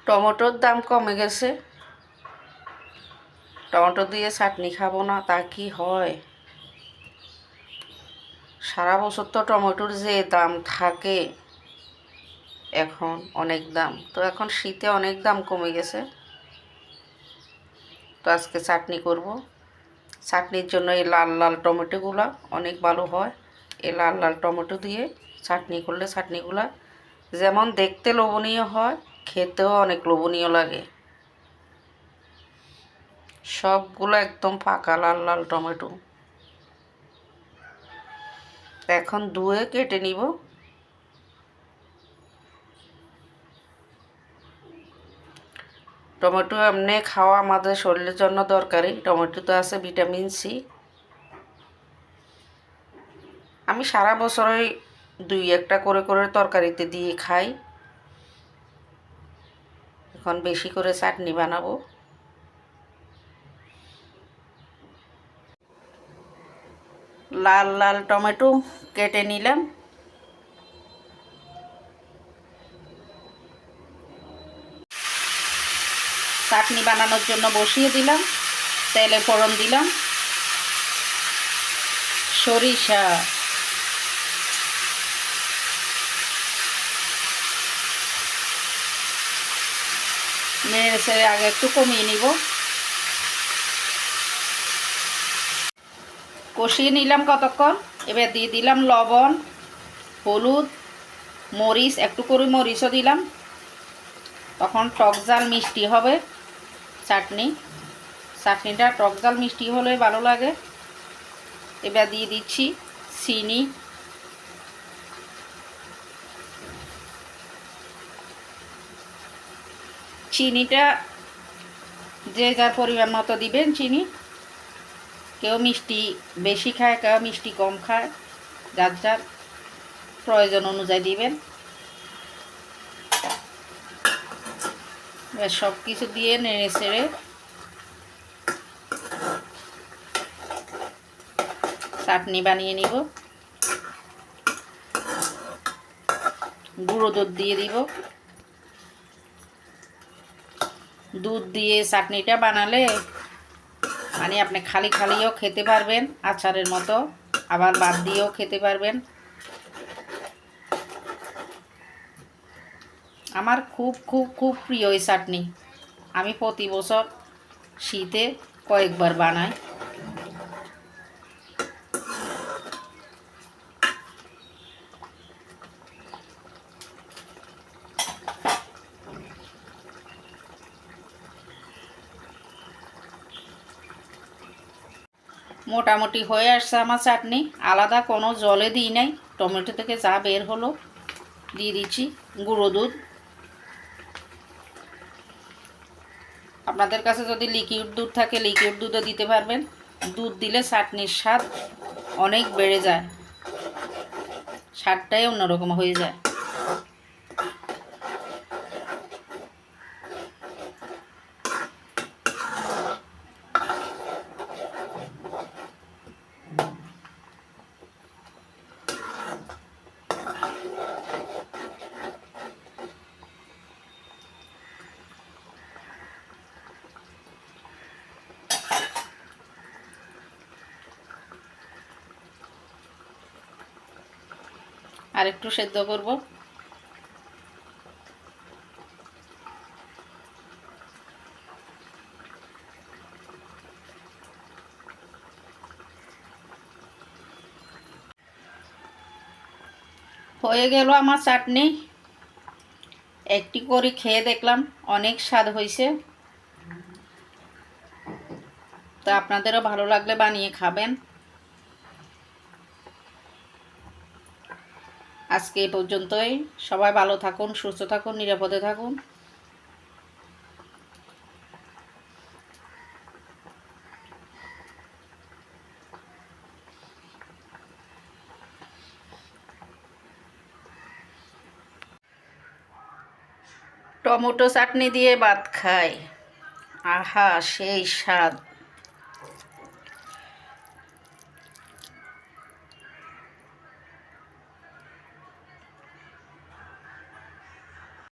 টমেটোর দাম কমে গেছে। টমেটো দিয়ে চাটনি খাবো না তা কি হয়? সারা বছর তো টমেটোর যে দাম থাকে, এখন অনেক দাম। তো এখন শীতে অনেক দাম কমে গেছে। তো আজকে চাটনি করব। চাটনির জন্য এই লাল লাল টমেটোগুলো অনেক ভালো হয়। এই লাল লাল টমেটো দিয়ে চাটনি করলে চাটনিগুলো যেমন দেখতে লোভনীয় হয়, খেতেও অনেক লোভনীয় লাগে। সবগুলো একদম পাকা লাল লাল টমেটো। এখন ধুয়ে কেটে নিব। টমেটো এমনি খাওয়া আমাদের শরীরের জন্য দরকারি। টমেটোতে আছে ভিটামিন সি। আমি সারা বছরই দুই একটা করে করে তরকারিতে দিয়ে খাই। এখন বেশি করে চাটনি বানাবো। লাল লাল টমেটো কেটে নিলাম। চাটনি বানানোর জন্য বসিয়ে দিলাম। তেলে ফোড়ন দিলাম সরিষা, নেড়ে আগে একটু কমিয়ে নিব। কষিয়ে নিলাম কতক্ষণ। এবার দিয়ে দিলাম লবণ, হলুদ, মরিচ, একটু করে মরিচও দিলাম। তখন টক ঝাল মিষ্টি হবে চাটনিটা টক ঝাল মিষ্টি হলে ভালো লাগে। এবার দিয়ে দিচ্ছি চিনি, চিনিটা যে যার পরিমাণ মতো দিবেন চিনি। কেউ মিষ্টি বেশি খায়, কেউ মিষ্টি কম খায়, যার যার প্রয়োজন অনুযায়ী দিবেন। এবার সব কিছু দিয়ে নেড়ে চেড়ে চাটনি বানিয়ে নিব। গুঁড়ো দুধ দিয়ে দিব। দুধ দিয়ে চাটনিটা বানালে মানে আপনি খালি খালিও খেতে পারবেন আচারের মতো, আবার বাদ দিয়েও খেতে পারবেন। আমার খুব খুব খুব প্রিয় এই চাটনি। আমি প্রতি বছর শীতে কয়েকবার বানাই। মোটামুটি হয়ে আসছে আমার চাটনি। আলাদা কোনো জলে দিই নাই, টমেটো থেকে যা বের হলো দিয়ে দিচ্ছি গুঁড়ো দুধ। আপনাদের কাছে যদি লিকুইড দুধ থাকে লিকুইড দুধও দিতে পারবেন। দুধ দিলে চাটনির স্বাদ অনেক বেড়ে যায়, স্বাদটাই অন্যরকম হয়ে যায়। আর একটু সেদ্ধ করব। হয়ে গেল আমার চাটনি। একটি করে খেয়ে দেখলাম, অনেক স্বাদ হয়েছে। তো আপনাদেরও ভালো লাগলে বানিয়ে খাবেন। আজকে এই পর্যন্তই। সবাই ভালো থাকুন, সুস্থ থাকুন, নিরাপদে থাকুন। টমেটো চাটনি দিয়ে ভাত খাই, আহা সেই স্বাদ।